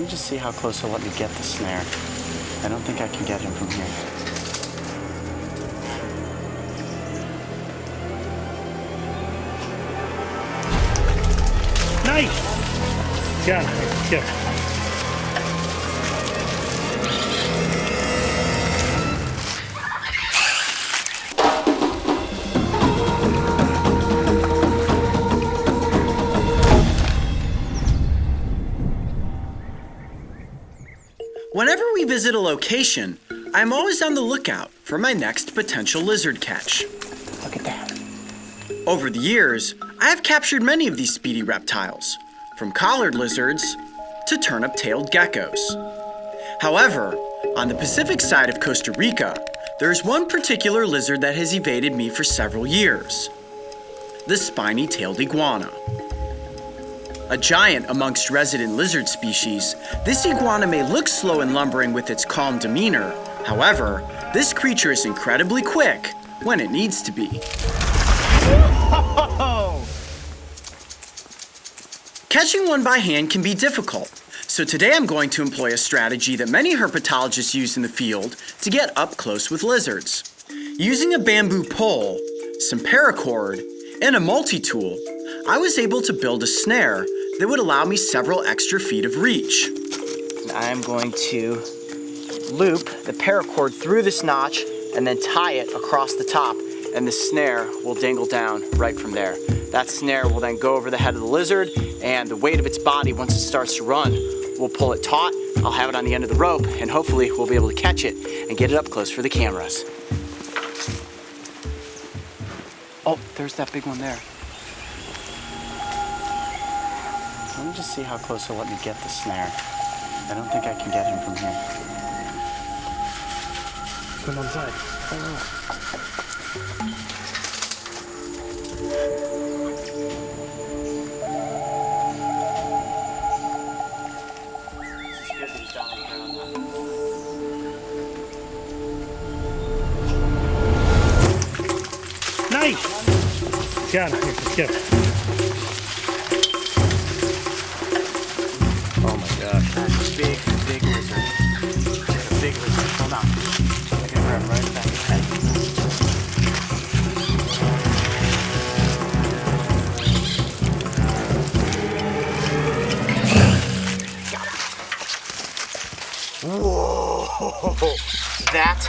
Let me just see how close he'll let me get the snare. I don't think I can get him from here. Nice! Got it. Go. Whenever we visit a location, I'm always on the lookout for my next potential lizard catch. Look at that. Over the years, I have captured many of these speedy reptiles, from collared lizards to turnip-tailed geckos. However, on the Pacific side of Costa Rica, there's one particular lizard that has evaded me for several years: the spiny-tailed iguana. A giant amongst resident lizard species, this iguana may look slow and lumbering with its calm demeanor. However, this creature is incredibly quick when it needs to be. Catching one by hand can be difficult, so today I'm going to employ a strategy that many herpetologists use in the field to get up close with lizards. Using a bamboo pole, some paracord, and a multi-tool, I was able to build a snare that would allow me several extra feet of reach. I'm going to loop the paracord through this notch and then tie it across the top, and the snare will dangle down right from there. That snare will then go over the head of the lizard, and the weight of its body, once it starts to run, we'll pull it taut. I'll have it on the end of the rope, and hopefully we'll be able to catch it and get it up close for the cameras. Oh, there's that big one there. Let me just see how close he'll let me get the snare. I don't think I can get him from here. Put him on the side. It's good that he's down on the ground now. Nice! Got it. Let's go. Oh my gosh. That's a big lizard. A big lizard. Hold on. I'm gonna grab right in the back of the head. Got it. Whoa! That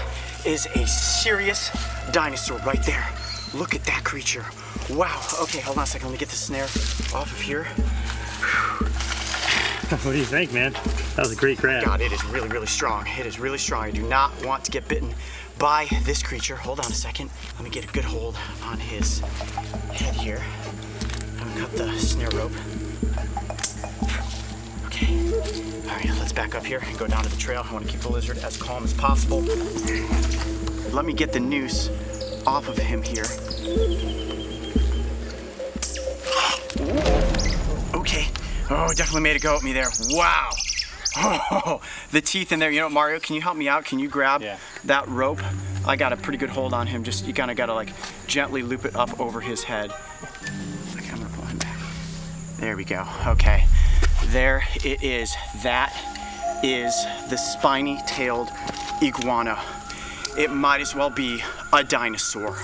is a serious dinosaur right there. Look at that creature. Wow. Okay, hold on a second. Let me get the snare off of here. What do you think, man? That was a great grab. God, it is really strong. It is really strong. I do not want to get bitten by this creature. Hold on a second. Let me get a good hold on his head here. I'm gonna cut the snare rope. Okay. All right, let's back up here and go down to the trail. I want to keep the lizard as calm as possible. Let me get the noose off of him here. Okay. Oh, definitely made it go at me there. Wow. Oh, the teeth in there. You know what, Mario, can you help me out? Can you grab that rope? I got a pretty good hold on him. Just, you kind of got to like gently loop it up over his head. Okay, I'm gonna pull him back. There we go. Okay. There it is. That is the spiny-tailed iguana. It might as well be a dinosaur.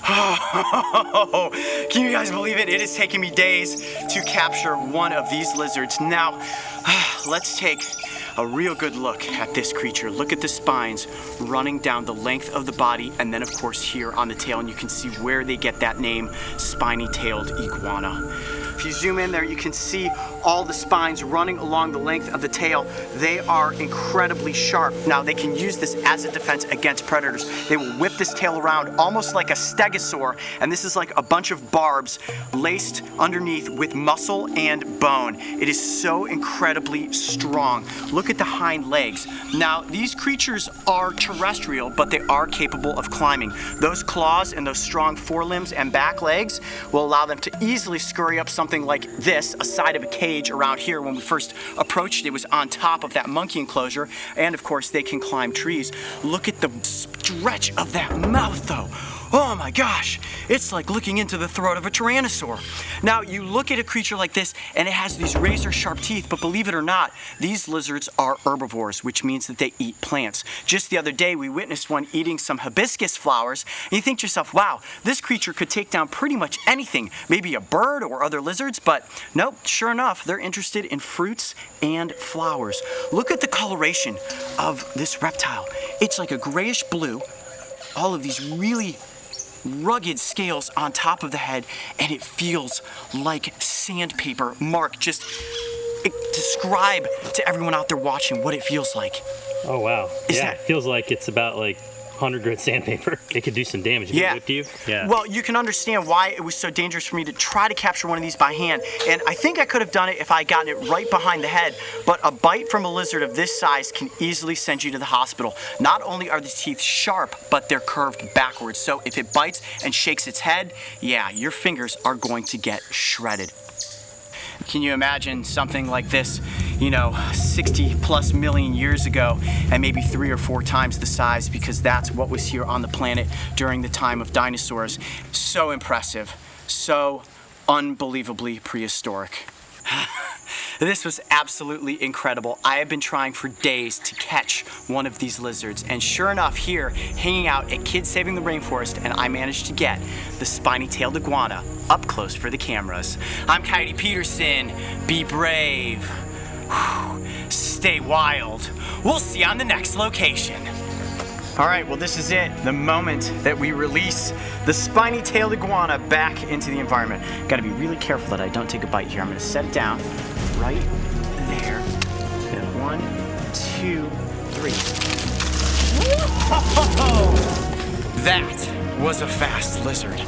Oh, can you guys believe it? It has taken me days to capture one of these lizards. Now, let's take a real good look at this creature. Look at the spines running down the length of the body, and then of course here on the tail, and you can see where they get that name, spiny-tailed iguana. If you zoom in there, you can see all the spines running along the length of the tail. They are incredibly sharp. Now, they can use this as a defense against predators. They will whip this tail around almost like a stegosaur, and this is like a bunch of barbs laced underneath with muscle and bone. It is so incredibly strong. Look at the hind legs. Now, these creatures are terrestrial, but they are capable of climbing. Those claws and those strong forelimbs and back legs will allow them to easily scurry up something like this, a side of a cage around here. When we first approached, it was on top of that monkey enclosure, and of course they can climb trees. Look at the stretch of that mouth though. Oh my gosh, it's like looking into the throat of a tyrannosaur. Now, you look at a creature like this and it has these razor sharp teeth, but believe it or not, these lizards are herbivores, which means that they eat plants. Just the other day, we witnessed one eating some hibiscus flowers, and you think to yourself, wow, this creature could take down pretty much anything, maybe a bird or other lizards, but nope, sure enough, they're interested in fruits and flowers. Look at the coloration of this reptile. It's like a grayish blue, all of these really rugged scales on top of the head, and it feels like sandpaper. Mark, just describe to everyone out there watching what it feels like. Oh wow. Is It feels like it's about like 100 grit sandpaper. It could do some damage if it whipped you. Yeah. Well, you can understand why it was so dangerous for me to try to capture one of these by hand. And I think I could have done it if I had gotten it right behind the head. But a bite from a lizard of this size can easily send you to the hospital. Not only are the teeth sharp, but they're curved backwards. So if it bites and shakes its head, yeah, your fingers are going to get shredded. Can you imagine something like this, 60 plus million years ago, and maybe 3 or 4 times the size, because that's what was here on the planet during the time of dinosaurs. So impressive, so unbelievably prehistoric. This was absolutely incredible. I have been trying for days to catch one of these lizards, and sure enough, here, hanging out at Kids Saving the Rainforest, and I managed to get the spiny-tailed iguana up close for the cameras. I'm Coyote Peterson. Be brave. Stay wild. We'll see you on the next location. All right, well, this is it, the moment that we release the spiny-tailed iguana back into the environment. Gotta be really careful that I don't take a bite here. I'm gonna set it down right there. And 1, 2, 3. Whoa! That was a fast lizard.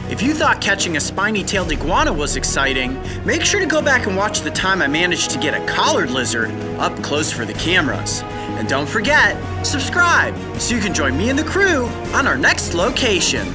If you thought catching a spiny-tailed iguana was exciting, make sure to go back and watch the time I managed to get a collared lizard up close for the cameras. And don't forget, subscribe so you can join me and the crew on our next location.